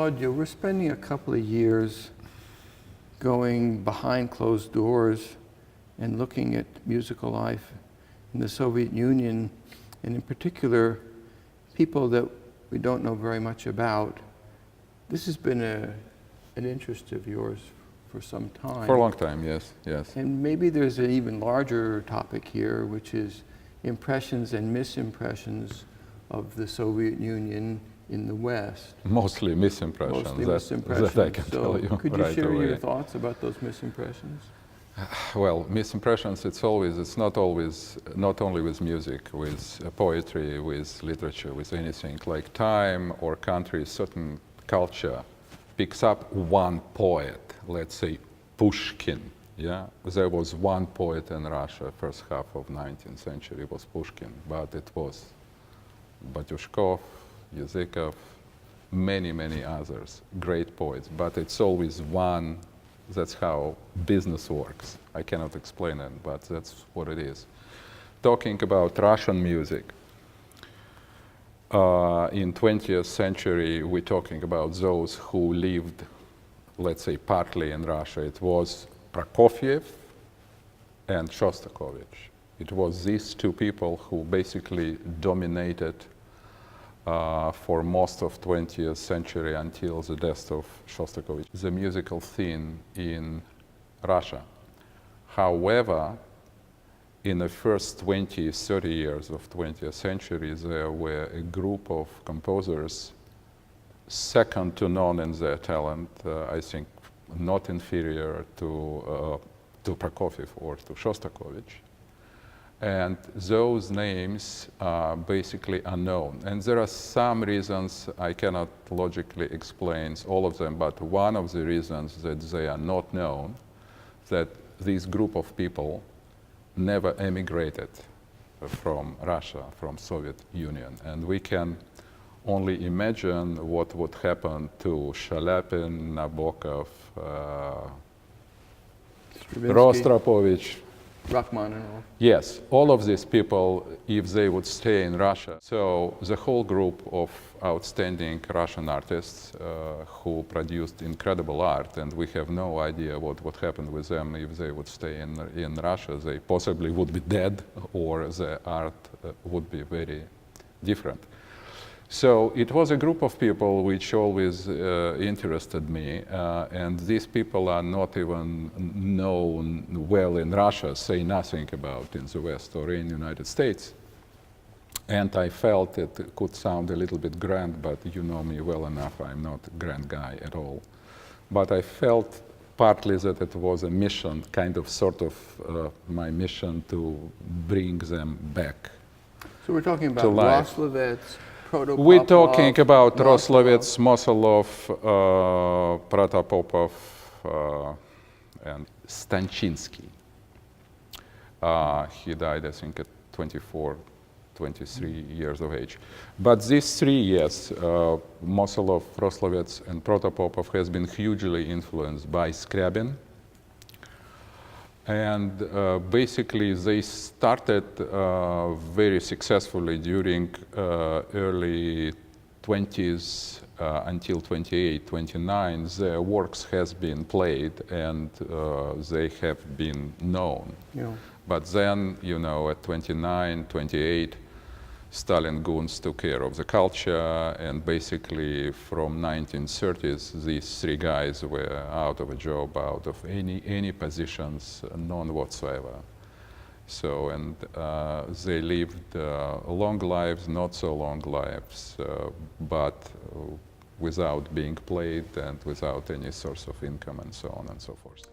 Claudia, we're spending a couple of years going behind closed doors and looking at musical life in the Soviet Union, and in particular, people that we don't know very much about. This has been an interest of yours for some time. For a long time, yes, yes. And maybe there's an even larger topic here, which is impressions and misimpressions of the Soviet Union in the West. Mostly misimpressions. Mostly misimpressions. That I can tell you could you right share away. your thoughts about those misimpressions? Well, misimpressions, it's not only with music, with poetry, with literature, with anything. Like time or country, certain culture picks up one poet, let's say Pushkin. Yeah, there was one poet in Russia, first half of 19th century, it was Pushkin, but it was Batyushkov, Yazykov, many others, great poets, but it's always one. That's how business works. I cannot explain it, but that's what it is. Talking about Russian music, in 20th century, we're talking about those who lived, let's say, partly in Russia. It was Prokofiev and Shostakovich. It was these two people who basically dominated for most of 20th century until the death of Shostakovich, the musical scene in Russia. However, in the first 20, 30 years of 20th century, there were a group of composers second to none in their talent, I think not inferior to Prokofiev or to Shostakovich. And those names are basically unknown. And there are some reasons I cannot logically explain all of them, but one of the reasons that they are not known, that this group of people never emigrated from Russia, from Soviet Union. And we can only imagine what would happen to Shaliapin, Nabokov, Rostropovich, Rachmaninoff. Yes, all of these people, if they would stay in Russia. So the whole group of outstanding Russian artists who produced incredible art, and we have no idea what would happen with them if they would stay in Russia. They possibly would be dead, or the art would be very different. So it was a group of people which always interested me, and these people are not even known well in Russia, say nothing about in the West or in the United States. And I felt it could sound a little bit grand, but you know me well enough, I'm not a grand guy at all. But I felt partly that it was a mission, kind of sort of my mission to bring them back. So we're talking about Roslovets, we're talking about Roslovets, Mosolov, Protopopov, and Stanchinsky. He died, I think, at 24, 23 years of age. But these three, yes, Mosolov, Roslovets, and Protopopov has been hugely influenced by Scriabin. And basically, they started very successfully during early 20s until 28, 29. Their works has been played and they have been known. Yeah. But then, you know, at 29, 28, Stalin goons took care of the culture, and basically from 1930s, these three guys were out of a job, out of any positions, none whatsoever. So, and they lived long lives, not so long lives, but without being played and without any source of income and so on and so forth.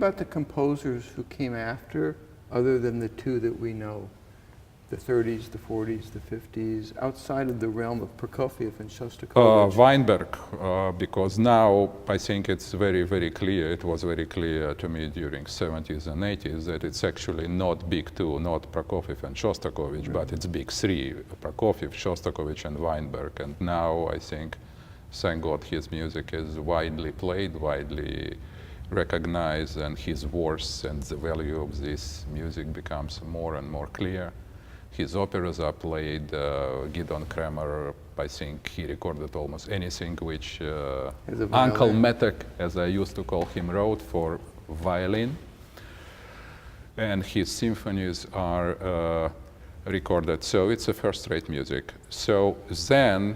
about the composers who came after, other than the two that we know? The 30s, the 40s, the 50s, outside of the realm of Prokofiev and Shostakovich? Weinberg, because now I think it's very, very clear, it was very clear to me during 70s and 80s that it's actually not big two, not Prokofiev and Shostakovich, right, but it's big three, Prokofiev, Shostakovich and Weinberg. And now I think, thank God, his music is widely played, widely recognized, and his worth and the value of this music becomes more and more clear. His operas are played. Gideon Kremer, I think he recorded almost anything which Uncle Metek, as I used to call him, wrote for violin. And his symphonies are recorded. So it's a first-rate music. So then,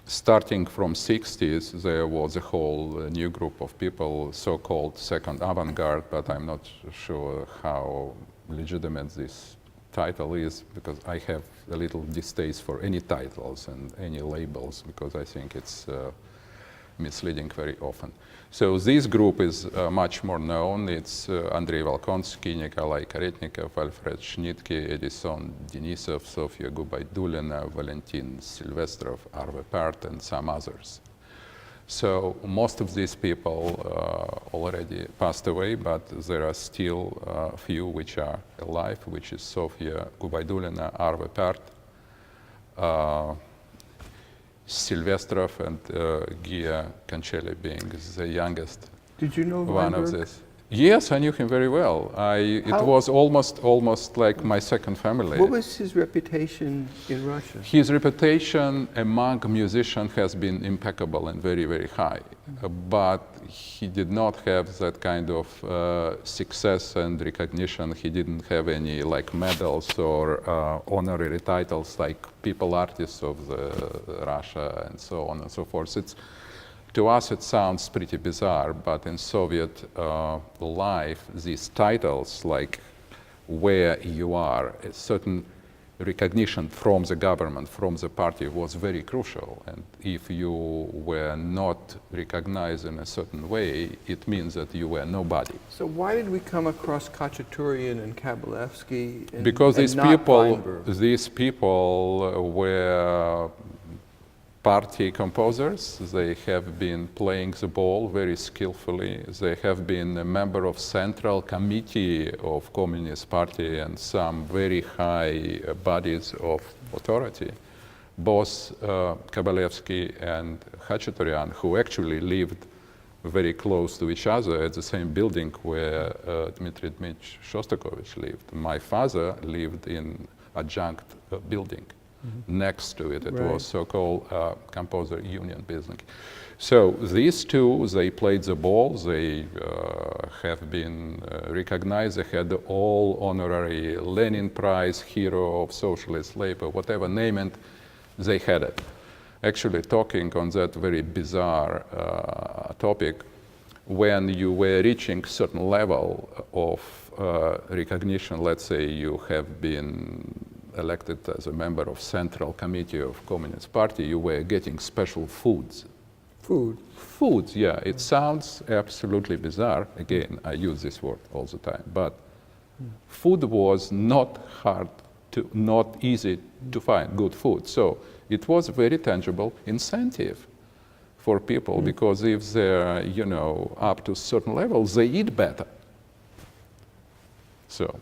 starting from 60s, there was a whole new group of people, so-called second avant-garde, but I'm not sure how legitimate this title is, because I have a little distaste for any titles and any labels, because I think it's misleading very often. So this group is much more known. It's Andrei Volkonsky, Nikolai Karetnikov, Alfred Schnitke, Edison Denisov, Sofia Gubaidulina, Valentin Silvestrov, Arve Pärt, and some others. So most of these people already passed away, but there are still a few which are alive, which is Sofia Gubaidulina, Arve Pärt, Silvestrov, and Gia Cancelli being the youngest. Did you know one Weinberg? of this. Yes, I knew him very well. It was almost like my second family. What was his reputation in Russia? His reputation among musicians has been impeccable and very, very high. But he did not have that kind of success and recognition. He didn't have any like medals or honorary titles like people artists of Russia and so on and so forth. To us, it sounds pretty bizarre, but in Soviet life, these titles, like where you are, a certain recognition from the government, from the party, was very crucial. And if you were not recognized in a certain way, it means that you were nobody. So why did we come across Khachaturian and Kabalevsky and because and these people were party composers. They have been playing the ball very skillfully. They have been a member of Central Committee of Communist Party and some very high bodies of authority. Both Kabalevsky and Khachaturian, who actually lived very close to each other at the same building where Dmitry Dmitrich Shostakovich lived. My father lived in adjunct building. Next to it, it was so-called Composer Union building. So these two, they played the ball. They have been recognized. They had all honorary Lenin Prize, Hero of Socialist Labor, whatever, name it, they had it. Actually, talking on that very bizarre topic, when you were reaching certain level of recognition, let's say you have been elected as a member of Central Committee of Communist Party, you were getting special foods. Foods, yeah. It sounds absolutely bizarre. Again, I use this word all the time. But food was not easy to find, good food. So it was a very tangible incentive for people, because if they're, up to certain levels, they eat better. So.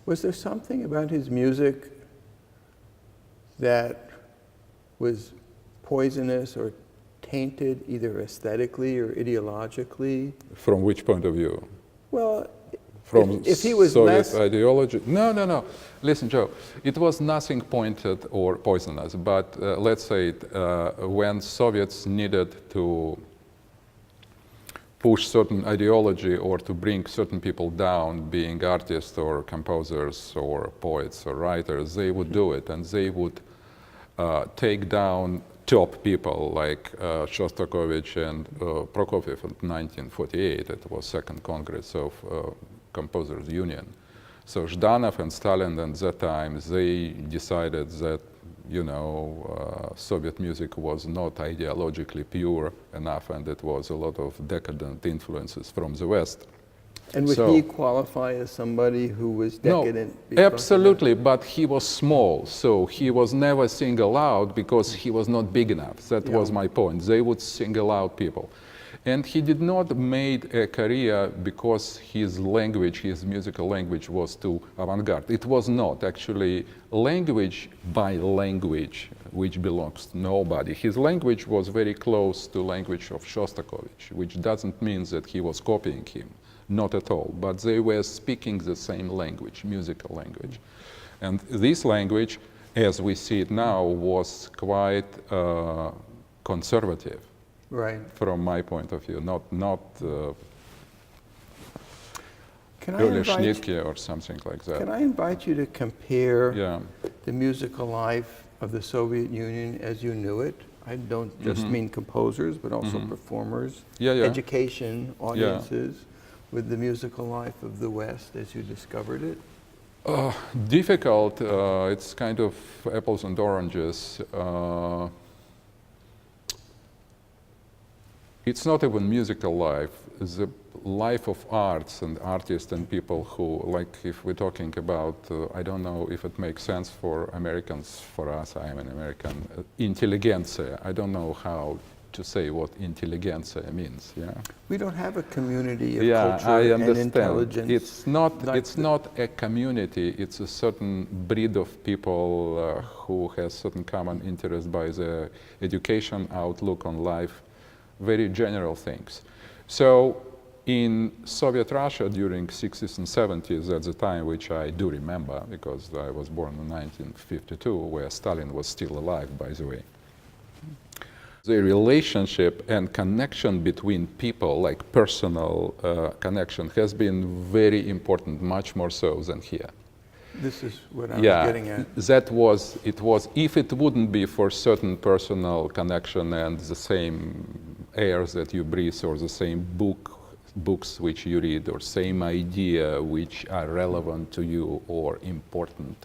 Was there something about his music that was poisonous or tainted either aesthetically or ideologically? From which point of view? Well, From if he was Soviet less... ideology? No, no, no. Listen, Joe, it was nothing pointed or poisonous, but let's say when Soviets needed to push certain ideology or to bring certain people down, being artists or composers or poets or writers, they would do it, and they would take down top people like Shostakovich and Prokofiev in 1948. It was Second Congress of Composers Union. So Zhdanov and Stalin at that time, they decided that, you know, Soviet music was not ideologically pure enough, and it was a lot of decadent influences from the West. And would he qualify as somebody who was decadent? No, absolutely, but he was small, so he was never singled out because he was not big enough. That was my point. They would single out people. And he did not make a career because his language, his musical language was too avant-garde. It was not. Actually, language by language, which belongs to nobody. His language was very close to language of Shostakovich, which doesn't mean that he was copying him. Not at all, but they were speaking the same language, musical language. And this language, as we see it now, was quite conservative, right? From my point of view, not Can early Schnittke or something like that. Can I invite you to compare the musical life of the Soviet Union as you knew it? I don't just mean composers, but also performers, education, audiences, with the musical life of the West as you discovered it? Difficult. It's kind of apples and oranges. It's not even musical life. The life of arts and artists and people who, like if we're talking about, I don't know if it makes sense for Americans, for us, I am an American, intelligentsia. I don't know how to say what intelligentsia means. Yeah. We don't have a community of culture I understand. And intelligence. It's not a community. It's a certain breed of people who has certain common interest by the education, outlook on life, very general things. So in Soviet Russia during 60s and 70s, at the time, which I do remember because I was born in 1952, where Stalin was still alive, by the way. The relationship and connection between people, like personal connection, has been very important, much more so than here. This is what I was getting at. If it wouldn't be for certain personal connection and the same airs that you breathe or the same books which you read or same idea which are relevant to you or important,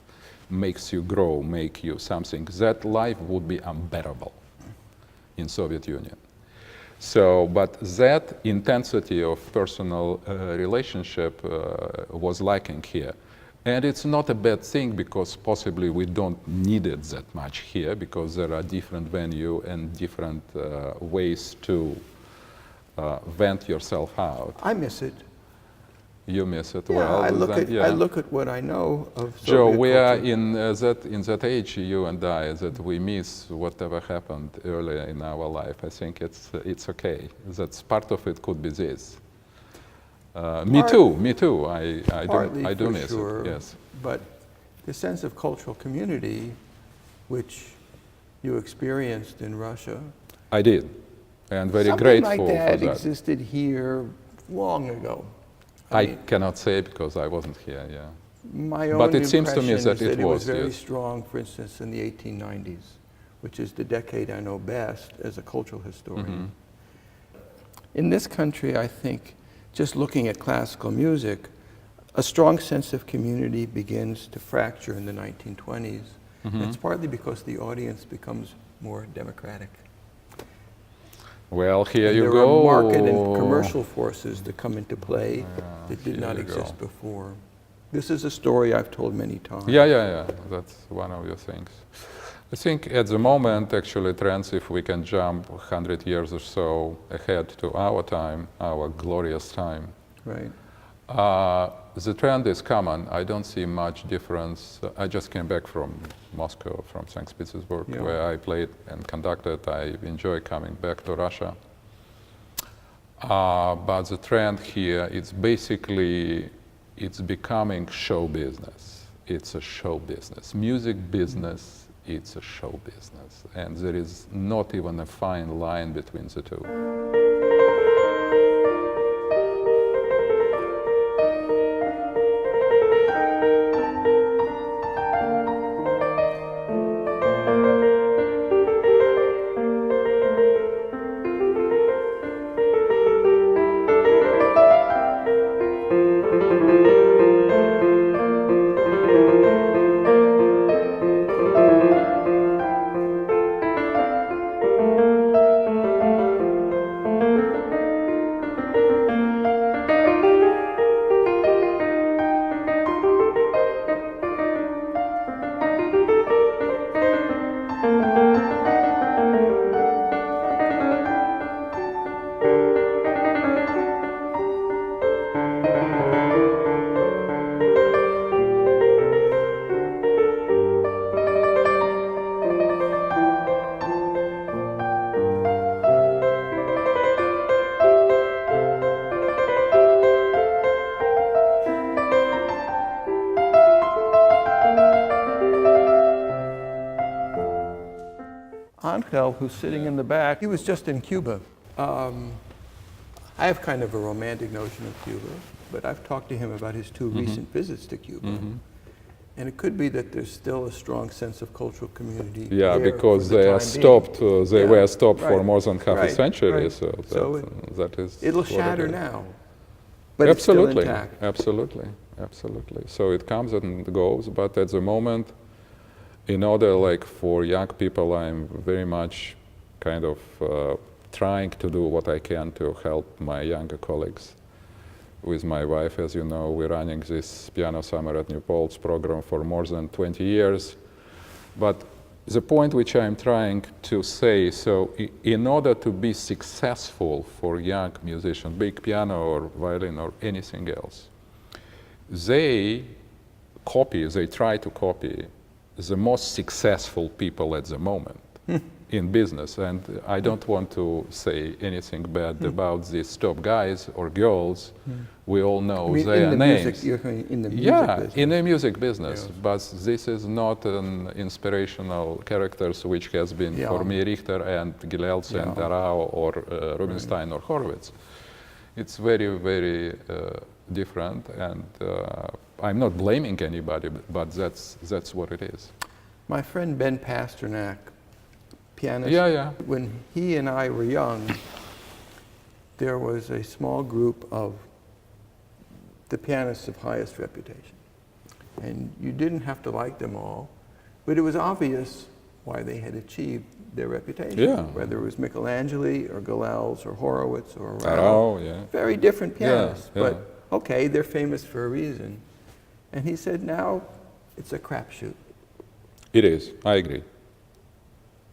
makes you grow, make you something, that life would be unbearable in Soviet Union. So, but that intensity of personal relationship was lacking here. And it's not a bad thing because possibly we don't need it that much here because there are different venues and different ways to vent yourself out. I miss it. You miss it. Yeah, well. I look at what I know of Soviet Joe, we culture. are in that age, you and I, that we miss whatever happened earlier in our life. I think it's okay. That's part of it could be this. Me too. I do miss it. Yes. But the sense of cultural community, which you experienced in Russia, I did, and very grateful like for that. that. Existed here long ago. I cannot say because I wasn't here. Yeah. My own but it seems to me impression that is it was very strong, for instance, in the 1890s, which is the decade I know best as a cultural historian. In this country, I think, just looking at classical music, a strong sense of community begins to fracture in the 1920s. And it's partly because the audience becomes more democratic. Well, here you go. There are market and commercial forces that come into play that did not exist before. This is a story I've told many times. Yeah. That's one of your things. I think at the moment, actually, trends, if we can jump 100 years or so ahead to our time, our glorious time, right. The trend is common. I don't see much difference. I just came back from Moscow, from St. Petersburg, Yeah. where I played and conducted. I enjoy coming back to Russia. But the trend here, it's becoming show business. It's a show business. Music business, it's a show business. And there is not even a fine line between the two. Angel, who's sitting in the back, he was just in Cuba. I have kind of a romantic notion of Cuba, but I've talked to him about his two recent visits to Cuba. And it could be that there's still a strong sense of cultural community. Yeah, there because for the they are time stopped. They Yeah, were stopped for right, more than half a right, century. right. So, that is. It'll what it shatter is. now, but it's still Absolutely, intact. absolutely, absolutely. So it comes and goes, but at the moment, in order, like for young people, I'm very much kind of trying to do what I can to help my younger colleagues. With my wife, as you know, we're running this Piano Summer at New Paltz program for more than 20 years. But the point which I'm trying to say, so in order to be successful for young musicians, be it piano or violin or anything else, they try to copy the most successful people at the moment in business. And I don't want to say anything bad about these top guys or girls. We all know I mean, their in the names. music, you're in the music Yeah, business. in the music business, Yes. but this is not an inspirational characters which has been Yeah. for me Richter and Gilels and Yeah. Arau or Rubinstein or Horowitz. It's very, very different, and I'm not blaming anybody, but that's what it is. My friend Ben Pasternak, pianist, Yeah. when he and I were young, there was a small group of the pianists of highest reputation. And you didn't have to like them all, but it was obvious why they had achieved their reputation. Yeah. Whether it was Michelangelo or Gilels or Horowitz or Arau, yeah. Very different pianists, Yeah. but okay, they're famous for a reason. And he said, now it's a crapshoot. It is, I agree.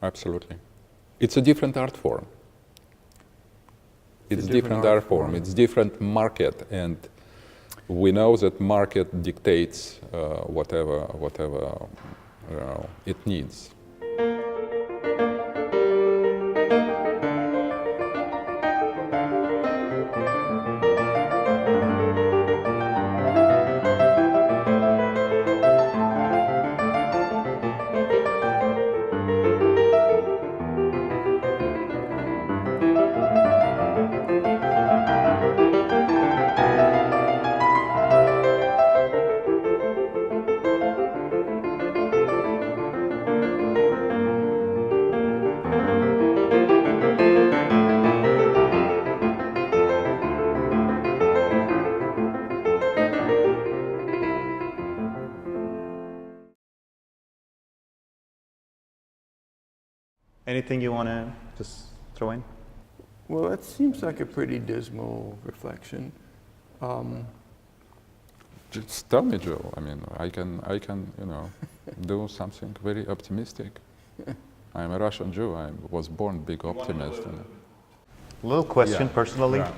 Absolutely. It's a different art form. It's a different art form. It's different market, and we know that market dictates whatever it needs. Anything you want to just throw in? Well, that seems like a pretty dismal reflection. Just tell me, Joe. I mean, I can, do something very optimistic. I'm a Russian Jew. I was born big optimist. Little question, Yeah. personally. Yeah.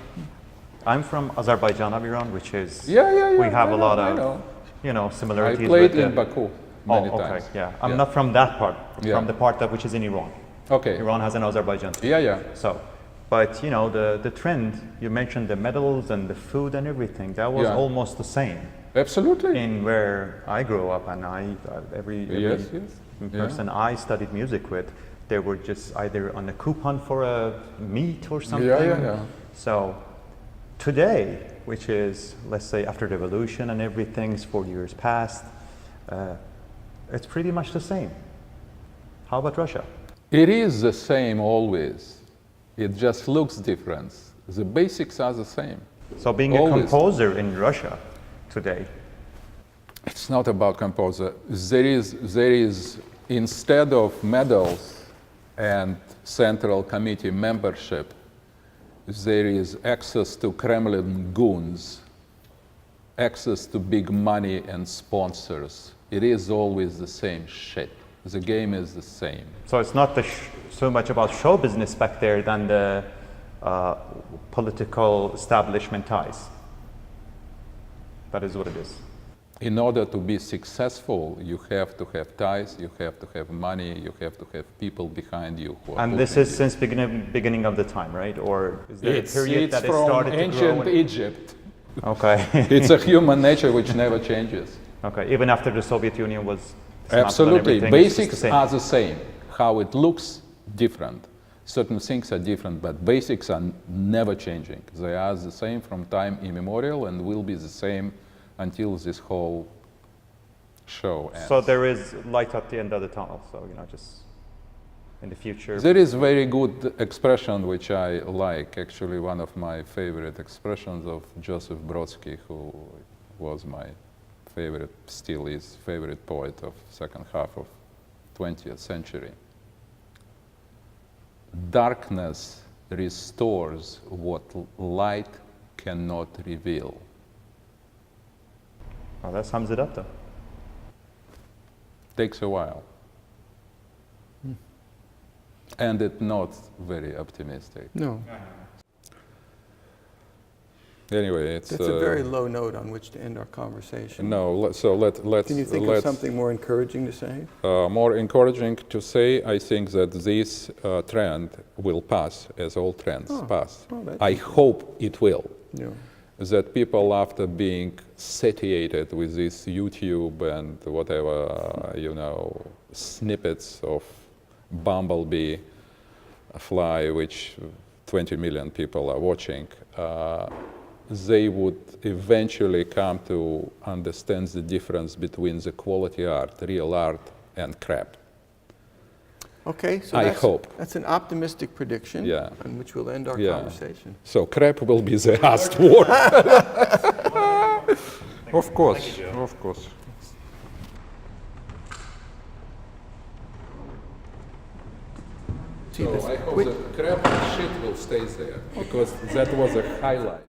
I'm from Azerbaijan, Iran, which is Yeah. we have I a know, lot I of know. I similarities. played with in Baku many okay, times. yeah. I'm Yeah. not from that part. Yeah. From the part that which is in Iran. Okay. Iran has an Azerbaijan. Yeah. So, but the trend you mentioned, the medals and the food and everything, that was Yeah. almost the same Absolutely. in where I grew up, and every Yes. person I studied music with, they were just either on a coupon for a meat or something. Yeah. So today, which is, let's say, after the revolution and everything's 40 years past, it's pretty much the same. How about Russia? It is the same always. It just looks different. The basics are the same. So being a Always. composer in Russia today, It's not about composer. There is instead of medals and central committee membership, there is access to Kremlin goons, access to big money and sponsors. It is always the same shit. The game is the same. so it's not so much about show business back there than the political establishment ties. That is what it is. In order to be successful, you have to have ties, you have to have money, you have to have people behind you who are And this pushing is you. since beginning of the time, right? Or is there It's a period that it from started to grow? ancient Egypt. Okay. It's a human nature which never changes. Okay. Even after the Soviet Union was dismantled and Absolutely. everything, it's just the Basics same. are the same. How it looks, different. Certain things are different, but basics are never changing. They are the same from time immemorial and will be the same until this whole show ends. So there is light at the end of the tunnel. So just in the future. There is very good expression which I like, actually one of my favorite expressions of Joseph Brodsky, who was my favorite, still is favorite poet of second half of 20th century. Darkness restores what light cannot reveal. Well, that sums it up, though. Takes a while. And it's not very optimistic. No, Anyway, it's that's a very low note on which to end our conversation. no. Let's Can you think of something more encouraging to say? more encouraging to say. I think that this trend will pass, as all trends pass. Oh, that's I hope it will. Yeah. That people, after being satiated with this YouTube and whatever, snippets of bumblebee fly, which 20 million people are watching, they would eventually come to understand the difference between the quality art, real art, and crap. Okay, so I hope. that's an optimistic prediction Yeah. on which we'll end our Yeah. conversation. So crap will be the last word. Of course, of course. See, So this I hope quick- that crap and shit will stay there, because that was a highlight.